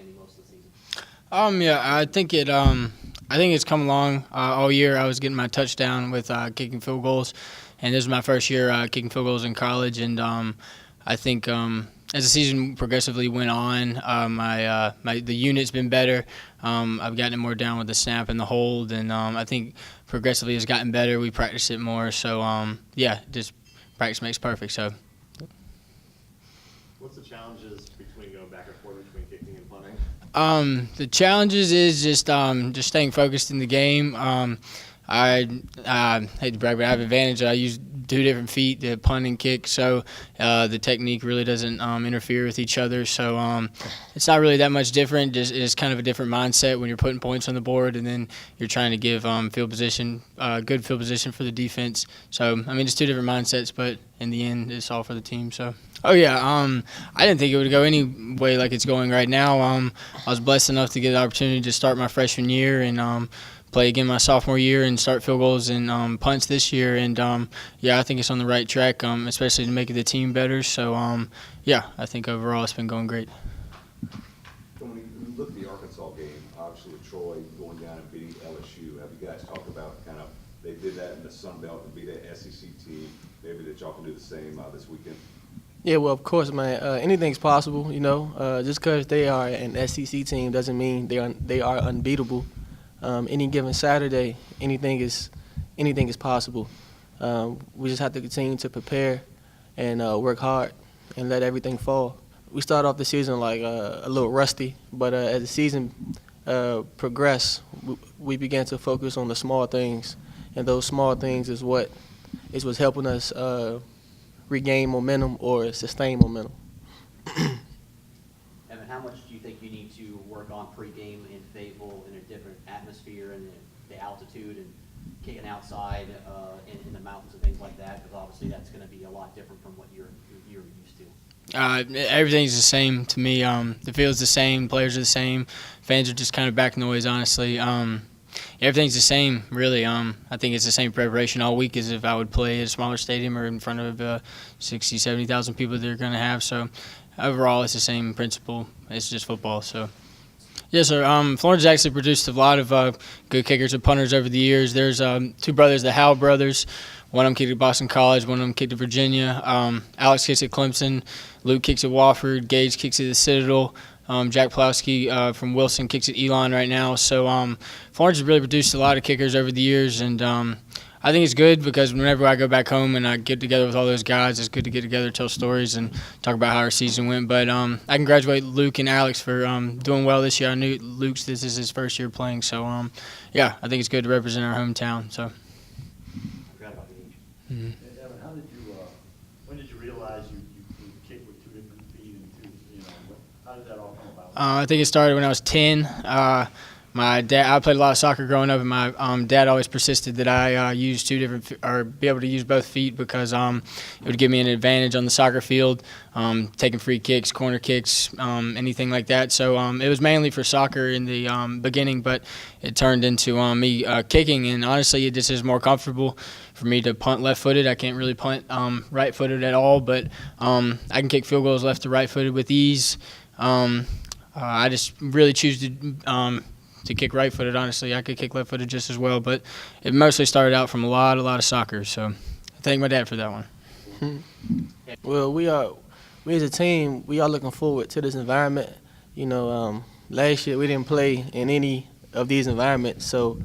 handling most of the season? Yeah, I think it's come along all year. I was getting my touchdown with kicking field goals, and this is my first year kicking field goals in college. And I think as the season progressively went on, the unit's been better. I've gotten it more down with the snap and the hold, and I think progressively it's gotten better. We practice it more, so yeah, just practice makes perfect. So. What's the challenges between going back and forth between kicking and punting? The challenges is just staying focused in the game. I hate to brag, but I have an advantage. I use two different feet to punt and kick, so the technique really doesn't interfere with each other. So it's not really that much different. It's kind of a different mindset when you're putting points on the board, and then you're trying to give field position, good field position for the defense. So I mean, it's two different mindsets, but in the end, it's all for the team. So. Oh yeah, I didn't think it would go any way like it's going right now. I was blessed enough to get the opportunity to start my freshman year and play again my sophomore year and start field goals and punts this year. And yeah, I think it's on the right track, especially to make the team better. So yeah, I think overall it's been going great. So when you look at the Arkansas game, obviously with Troy going down and beating LSU, have you guys talked about kind of they did that in the Sun Belt and beat that SEC team? Maybe that y'all can do the same this weekend. Yeah, well, of course, man. Anything's possible, you know. Just because they are an SEC team doesn't mean they are unbeatable. Any given Saturday, anything is possible. We just have to continue to prepare and work hard and let everything fall. We started off the season like a little rusty, but as the season progressed, we began to focus on the small things, and those small things is what's helping us regain momentum or sustain momentum. Evan, how much do you think you need to work on pregame in Fayetteville in a different atmosphere and the altitude and kicking outside in the mountains and things like that? Because obviously that's going to be a lot different from what you're used to. Everything's the same to me. The field's the same, players are the same, fans are just kind of back noise, honestly. Everything's the same, really. I think it's the same preparation all week as if I would play at a smaller stadium or in front of 60,000, 70,000 people they're going to have. So overall, it's the same principle. It's just football. So yes, sir. Florence has actually produced a lot of good kickers and punters over the years. There's two brothers, the Howell brothers. One of them kicked at Boston College. One of them kicked at Virginia. Alex kicks at Clemson. Luke kicks at Wofford. Gage kicks at the Citadel. Jack Plowski from Wilson kicks at Elon right now. So Florence has really produced a lot of kickers over the years, and I think it's good because whenever I go back home and I get together with all those guys, it's good to get together, tell stories, and talk about how our season went. But I congratulate Luke and Alex for doing well this year. I knew this is his first year playing, so yeah, I think it's good to represent our hometown. So. Forgot about the age. Mm-hmm. Evan, when did you realize you kicked with two different feet and how did that all come about? I think it started when I was 10. My dad, I played a lot of soccer growing up, and my dad always persisted that I use be able to use both feet because it would give me an advantage on the soccer field, taking free kicks, corner kicks, anything like that. So it was mainly for soccer in the beginning, but it turned into me kicking, and honestly, it just is more comfortable for me to punt left-footed. I can't really punt right-footed at all, but I can kick field goals left to right-footed with ease. I just really choose to kick right-footed, honestly. I could kick left-footed just as well, but it mostly started out from a lot of soccer. So I thank my dad for that one. Well, we as a team, we are looking forward to this environment. You know, last year we didn't play in any of these environments, so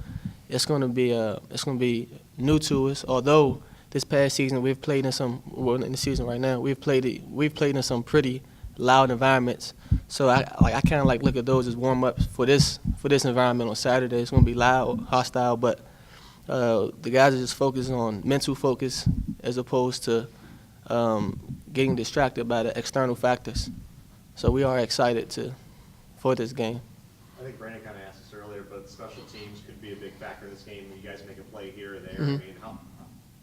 it's going to be new to us. Although this past season we've played in in the season right now we've played in some pretty loud environments. So I kind of look at those as warm-ups for this environment on Saturday. It's going to be loud, hostile, but the guys are just focusing on mental focus as opposed to getting distracted by the external factors. So we are excited for this game. I think Brandon kind of asked this earlier, but special teams could be a big factor in this game. When you guys make a play here or there, Mm-hmm. I mean,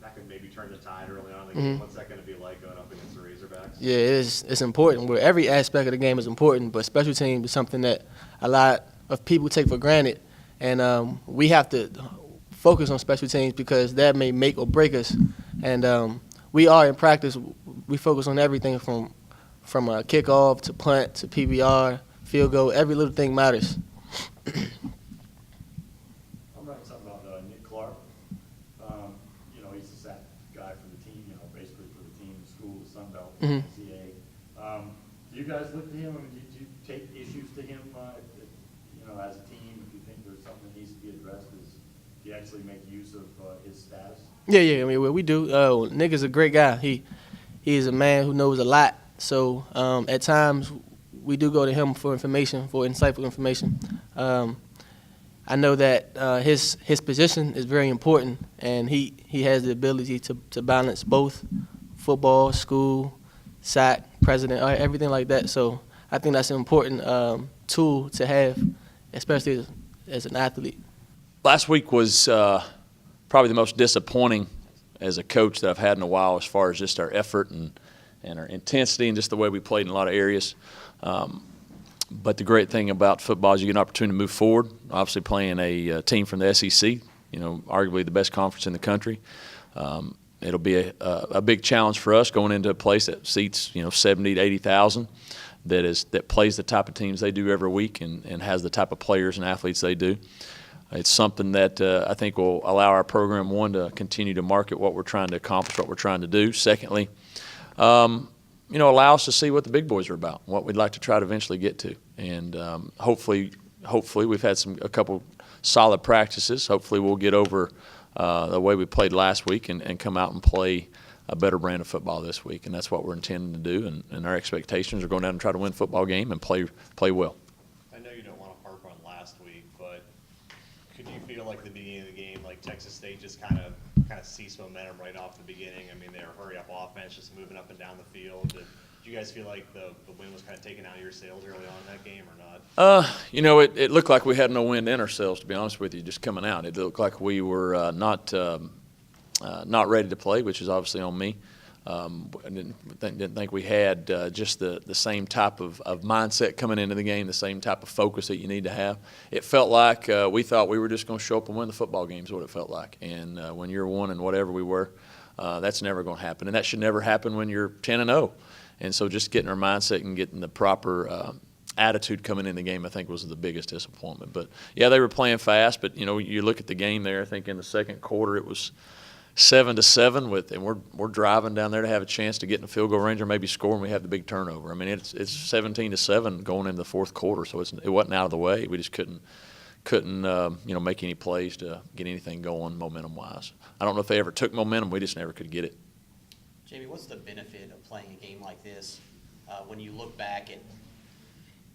that could maybe turn the tide early on in the game. Mm-hmm. What's that going to be like going up against the Razorbacks? Yeah, it's important. Where every aspect of the game is important, but special teams is something that a lot of people take for granted, and we have to focus on special teams because that may make or break us. And we are in practice. We focus on everything from a kickoff to punt to PBR, field goal. Every little thing matters. I'm writing something about Nick Clark. You know, he's the sack guy for the team, you know, basically for the team, the school, the Sun Belt, Mhm. CA. Do you guys look to him? I mean, did you take issues to him, you know, as a team? If you think there's something that needs to be addressed, do you actually make use of his status? Yeah. I mean, well, we do. Nick is a great guy. He is a man who knows a lot. So at times we do go to him for information, for insightful information. I know that his position is very important, and he has the ability to balance both football, school, SAC, president, everything like that. So I think that's an important tool to have, especially as an athlete. Last week was probably the most disappointing as a coach that I've had in a while, as far as just our effort and our intensity and just the way we played in a lot of areas. But the great thing about football is you get an opportunity to move forward. Obviously playing a team from the SEC, you know, arguably the best conference in the country. It'll be a big challenge for us going into a place that seats, you know, 70 to 80,000, that plays the type of teams they do every week and has the type of players and athletes they do. It's something that I think will allow our program, one, to continue to market what we're trying to accomplish, what we're trying to do. Secondly, you know, allow us to see what the big boys are about, what we'd like to try to eventually get to. And hopefully we've had a couple solid practices. Hopefully we'll get over the way we played last week and come out and play a better brand of football this week. And that's what we're intending to do. And our expectations are going down and try to win a football game and play well. I know you don't want to harp on last week, but could you feel like the beginning of the game, like Texas State just kind of ceased momentum right off the beginning? I mean, they were hurry-up offense, just moving up and down the field. Did you guys feel like the win was kind of taken out of your sails early on in that game or not? You know, it looked like we had no wind in ourselves, to be honest with you, just coming out. It looked like we were not ready to play, which is obviously on me. I didn't think we had just the same type of mindset coming into the game, the same type of focus that you need to have. It felt like we thought we were just going to show up and win the football game is what it felt like. And when you're 1 and whatever we were, that's never going to happen. And that should never happen when you're 10-0. And so just getting our mindset and getting the proper attitude coming in the game, I think, was the biggest disappointment. But, yeah, they were playing fast. But, you know, you look at the game there, I think in the second quarter it was 7-7 and we're driving down there to have a chance to get in the field goal range or maybe score, and we have the big turnover. I mean, it's 17-7 going into the fourth quarter, so it wasn't out of the way. We just couldn't you know, make any plays to get anything going momentum-wise. I don't know if they ever took momentum. We just never could get it. Jamie, what's the benefit of playing a game like this when you look back at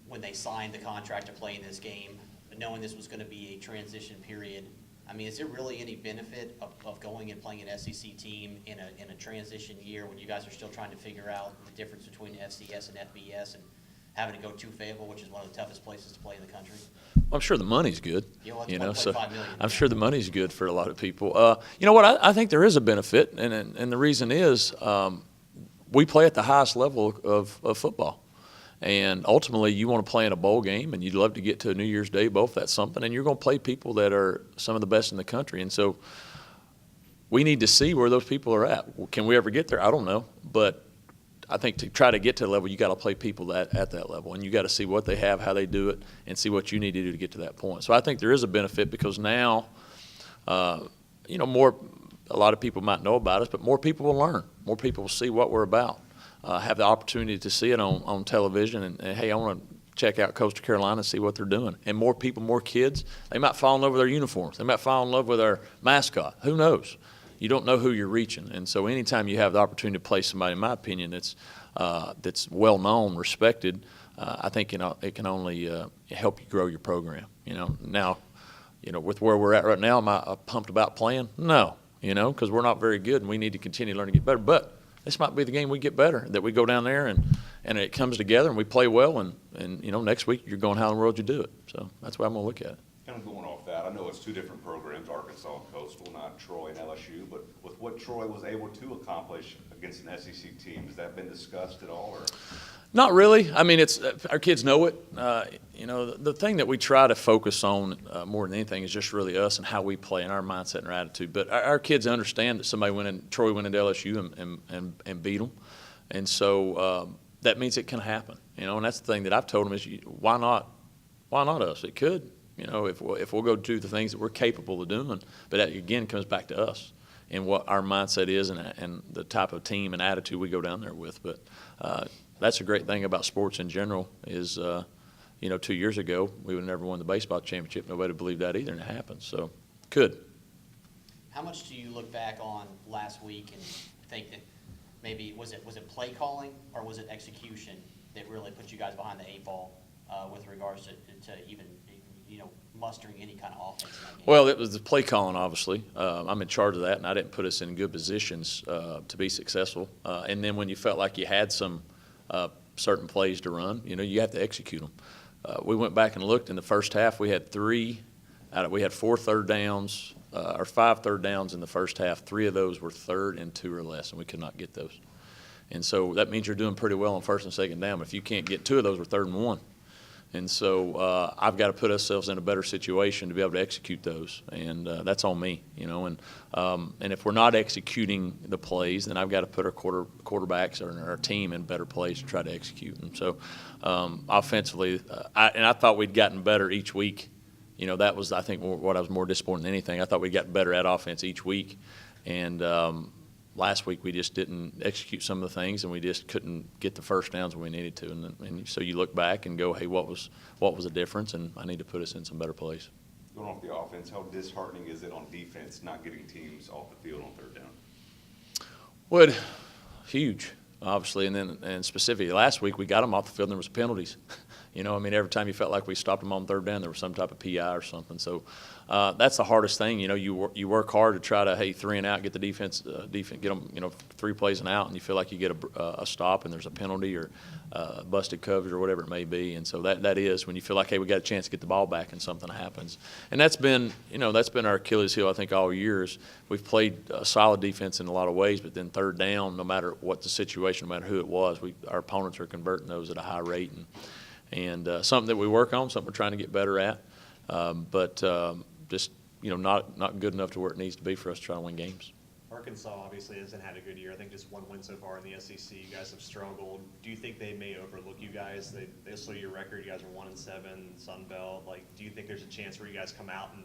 when they signed the contract to play in this game, knowing this was going to be a transition period? I mean, is there really any benefit of going and playing an SEC team in a transition year when you guys are still trying to figure out the difference between FCS and FBS and having to go to Fayetteville, which is one of the toughest places to play in the country? Well, I'm sure the money's good. Yeah, well, it's You know, so $1.5 million. I'm sure the money's good for a lot of people. You know what? I think there is a benefit, and the reason is we play at the highest level of football. And ultimately, you want to play in a bowl game, and you'd love to get to a New Year's Day bowl if that's something. And you're going to play people that are some of the best in the country. And so we need to see where those people are at. Can we ever get there? I don't know. But I think to try to get to the level, you got to play people at that level. And you got to see what they have, how they do it, and see what you need to do to get to that point. So I think there is a benefit because now, you know, a lot of people might know about us, but more people will learn. More people will see what we're about. Have the opportunity to see it on television and hey, I want to check out Coastal Carolina and see what they're doing. And more people, more kids, they might fall in love with our uniforms. They might fall in love with our mascot. Who knows? You don't know who you're reaching. And so anytime you have the opportunity to play somebody, in my opinion, that's well-known, respected, I think it can only help you grow your program. You know, now, you know, with where we're at right now, am I pumped about playing? No, you know, because we're not very good and we need to continue to learn to get better. But this might be the game we get better, that we go down there and it comes together and we play well and you know, next week you're going, how in the world you do it? So that's why I'm going to look at it. Kind of going off that, I know it's two different programs, Arkansas and Coastal, not Troy and LSU, but with what Troy was able to accomplish against an SEC team, has that been discussed at all? Or? Not really. I mean, it's our kids know it. You know, the thing that we try to focus on more than anything is just really us and how we play and our mindset and our attitude. But our kids understand that Troy went into LSU and beat them. And so, that means it can happen, and that's the thing that I've told them is, why not us? It could, if we'll go do the things that we're capable of doing, but that again comes back to us and what our mindset is and the type of team and attitude we go down there with. But that's a great thing about sports in general is, 2 years ago, we would have never won the baseball championship. Nobody believed that either, and it happened. So, could. How much do you look back on last week and think that maybe, was it play calling or was it execution that really put you guys behind the 8 ball with regards to even, mustering any kind of offense in that game? Well, it was the play calling, obviously. I'm in charge of that, and I didn't put us in good positions to be successful. And then when you felt like you had some certain plays to run, you have to execute them. We went back and looked in the first half. We had 4 third downs, or 5 third downs in the first half. 3 of those were 3rd and 2 or less, and we could not get those. And so that means you're doing pretty well on 1st and 2nd down. But if you can't get 2 of those, we're 3rd and 1. And so I've got to put ourselves in a better situation to be able to execute those, and that's on me, And if we're not executing the plays, then I've got to put our quarterbacks or our team in better place to try to execute. And so offensively, I thought we'd gotten better each week. That was, I think, what I was more disappointed than anything. I thought we'd gotten better at offense each week, and last week we just didn't execute some of the things, and we just couldn't get the first downs when we needed to. And so you look back and go, hey, what was the difference? And I need to put us in some better place. Going off the offense, how disheartening is it on defense not getting teams off the field on 3rd down? Well, huge, obviously, and specifically last week we got them off the field and there was penalties. Every time you felt like we stopped them on 3rd down, there was some type of PI or something. So that's the hardest thing. You work hard to try to, hey, 3 and out, get the defense, get them, 3 plays and out, and you feel like you get a stop and there's a penalty or busted coverage or whatever it may be. And so that is when you feel like, hey, we got a chance to get the ball back and something happens. And that's been our Achilles heel, I think, all years. We've played a solid defense in a lot of ways, but then 3rd down, no matter what the situation, no matter who it was, our opponents are converting those at a high rate. And something that we work on, something we're trying to get better at, but just not good enough to where it needs to be for us to try to win games. Arkansas obviously hasn't had a good year. I think just 1 win so far in the SEC. You guys have struggled. Do you think they may overlook you guys? They saw your record. You guys are 1-7, Sun Belt. Do you think there's a chance where you guys come out and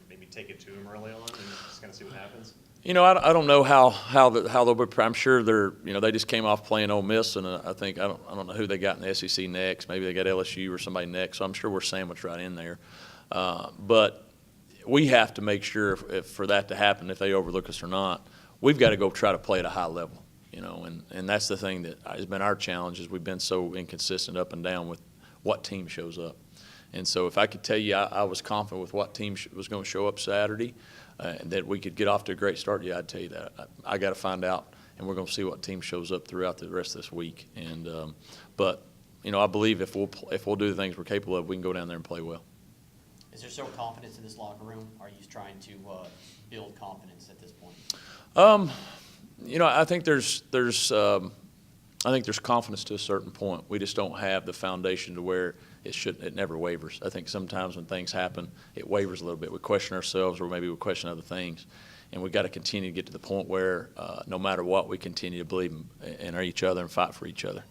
maybe take it to them early on and just kind of see what happens? I don't know how they'll be. I'm sure they just came off playing Ole Miss, and I think I don't know who they got in the SEC next. Maybe they got LSU or somebody next. So I'm sure we're sandwiched right in there. But we have to make sure if for that to happen, if they overlook us or not, we've got to go try to play at a high level. And that's the thing that has been our challenge is we've been so inconsistent up and down with what team shows up. And so if I could tell you I was confident with what team was going to show up Saturday, and that we could get off to a great start, yeah, I'd tell you that. I got to find out, and we're going to see what team shows up throughout the rest of this week. And but I believe if we'll do the things we're capable of, we can go down there and play well. Is there still confidence in this locker room? Are you trying to build confidence at this point? I think there's confidence to a certain point. We just don't have the foundation to where it never wavers. I think sometimes when things happen, it wavers a little bit. We question ourselves, or maybe we question other things, and we've got to continue to get to the point where no matter what, we continue to believe in each other and fight for each other.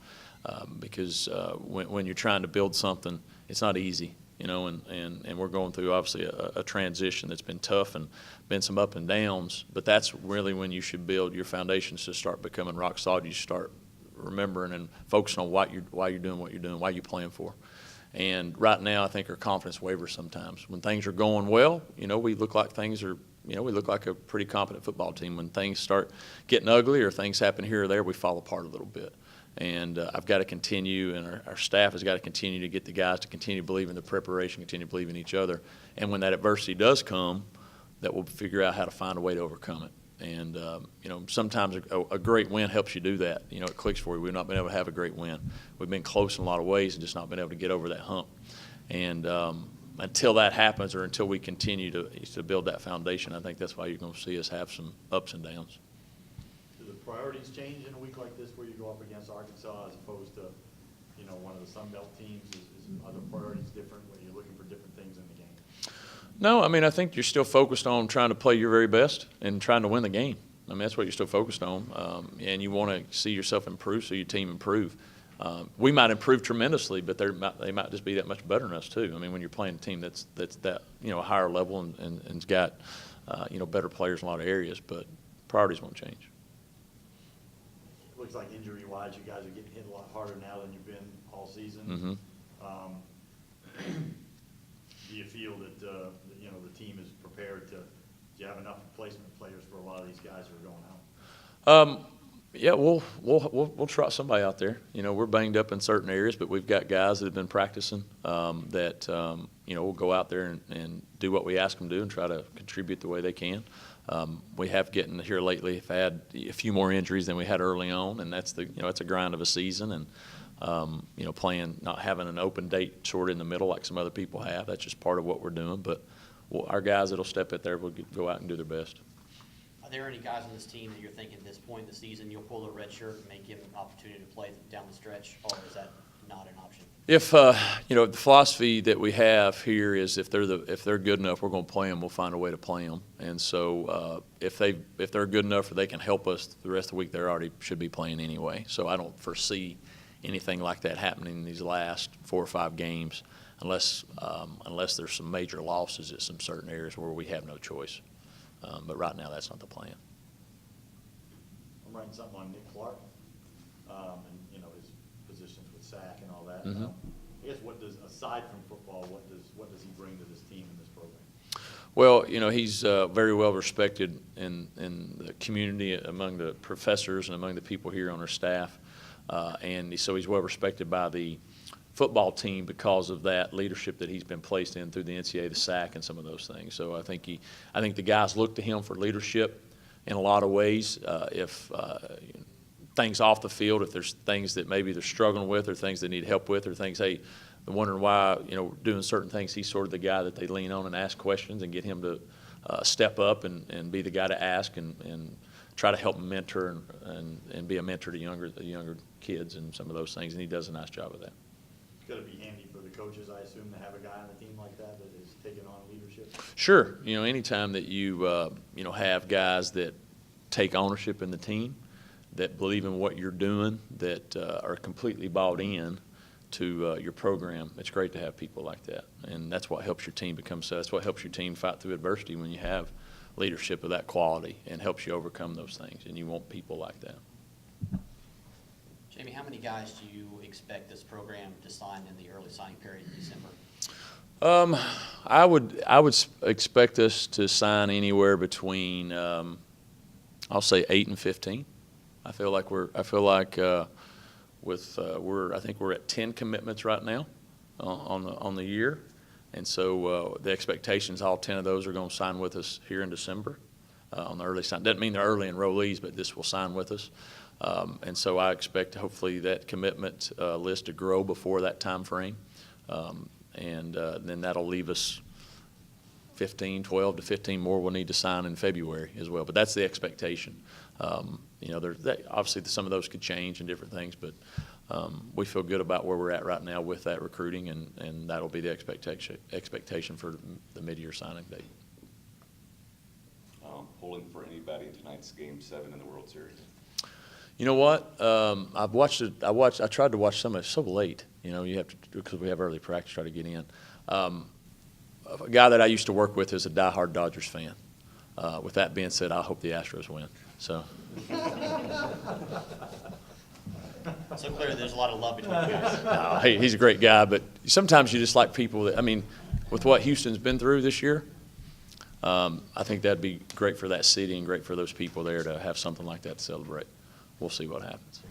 Because when you're trying to build something, it's not easy, and we're going through obviously a transition that's been tough and been some up and downs. But that's really when you should build your foundations to start becoming rock solid. You start remembering and focusing on why you're doing what you're doing, why you're playing for. And right now, I think our confidence wavers sometimes. When things are going well, we look like we look like a pretty competent football team. When things start getting ugly or things happen here or there, we fall apart a little bit. And I've got to continue, and our staff has got to continue to get the guys to continue to believe in the preparation, continue to believe in each other. And when that adversity does come, that we'll figure out how to find a way to overcome it. And, sometimes a great win helps you do that. It clicks for you. We've not been able to have a great win. We've been close in a lot of ways and just not been able to get over that hump. And until that happens, or until we continue to build that foundation, I think that's why you're going to see us have some ups and downs. Do the priorities change in a week like this where you go up against Arkansas as opposed to, one of the Sun Belt teams? Are the priorities different when you're looking for different things in the game? No, I think you're still focused on trying to play your very best and trying to win the game. That's what you're still focused on. And you want to see yourself improve, so your team improve. We might improve tremendously, but they might just be that much better than us too. I mean, when you're playing a team that's that a higher level and's got better players in a lot of areas, but priorities won't change. It looks like injury-wise, you guys are getting hit a lot harder now than you've been all season. Mhm. Do you feel that, the team is prepared to, do you have enough replacement players for a lot of these guys who are going out? Yeah, we'll trot somebody out there. We're banged up in certain areas, but we've got guys that have been practicing that will go out there and do what we ask them to do and try to contribute the way they can. We have getting here lately, have had a few more injuries than we had early on, and that's it's a grind of a season, and playing, not having an open date sort of in the middle like some other people have. That's just part of what we're doing. But our guys that'll step in there will go out and do their best. Are there any guys on this team that you're thinking at this point in the season you'll pull a red shirt and make him an opportunity to play down the stretch, or is that not an option? If the philosophy that we have here is if they're good enough, we're going to play them. We'll find a way to play them. And so if they're good enough or they can help us the rest of the week, they already should be playing anyway. So I don't foresee anything like that happening in these last 4 or 5 games, unless there's some major losses at some certain areas where we have no choice. But right now, that's not the plan. I'm writing something on Nick Clark, and, his positions with SAC and all that. Mhm. I guess aside from football, what does he bring to this team and this program? Well, he's very well respected in the community, among the professors and among the people here on our staff. And so he's well respected by the football team because of that leadership that he's been placed in through the NCAA, the SAC, and some of those things. So I think the guys look to him for leadership in a lot of ways. If things off the field, if there's things that maybe they're struggling with, or things they need help with, or things, hey, they're wondering why doing certain things, he's sort of the guy that they lean on and ask questions and get him to step up and be the guy to ask and try to help mentor and be a mentor to younger kids and some of those things, and he does a nice job of that. It's got to be handy for the coaches, I assume, to have a guy on the team like that is taking on leadership. Sure. Anytime that you have guys that take ownership in the team, that believe in what you're doing, that are completely bought in to your program, it's great to have people like that. And that's what helps your team that's what helps your team fight through adversity, when you have leadership of that quality, and helps you overcome those things. And you want people like that. Jamie, how many guys do you expect this program to sign in the early signing period in December? I would expect us to sign anywhere between I'll say 8 and 15. I think we're at 10 commitments right now on the year, and so the expectations, all 10 of those are going to sign with us here in December on the early sign. Doesn't mean they're early enrollees, but this will sign with us. And so I expect hopefully that commitment list to grow before that time frame. And then that'll leave us 12 to 15 more we'll need to sign in February as well. But that's the expectation. Obviously some of those could change and different things, but we feel good about where we're at right now with that recruiting, and that'll be the expectation for the mid-year signing date. Pulling for anybody in tonight's Game 7 in the World Series? You know what? I've watched it. I tried to watch some of it. It's so late. You have to, because we have early practice, try to get in. A guy that I used to work with is a diehard Dodgers fan. With that being said, I hope the Astros win. So. So clearly there's a lot of love between you guys. He's a great guy, but sometimes you just like people that, with what Houston's been through this year, I think that'd be great for that city and great for those people there to have something like that to celebrate. We'll see what happens.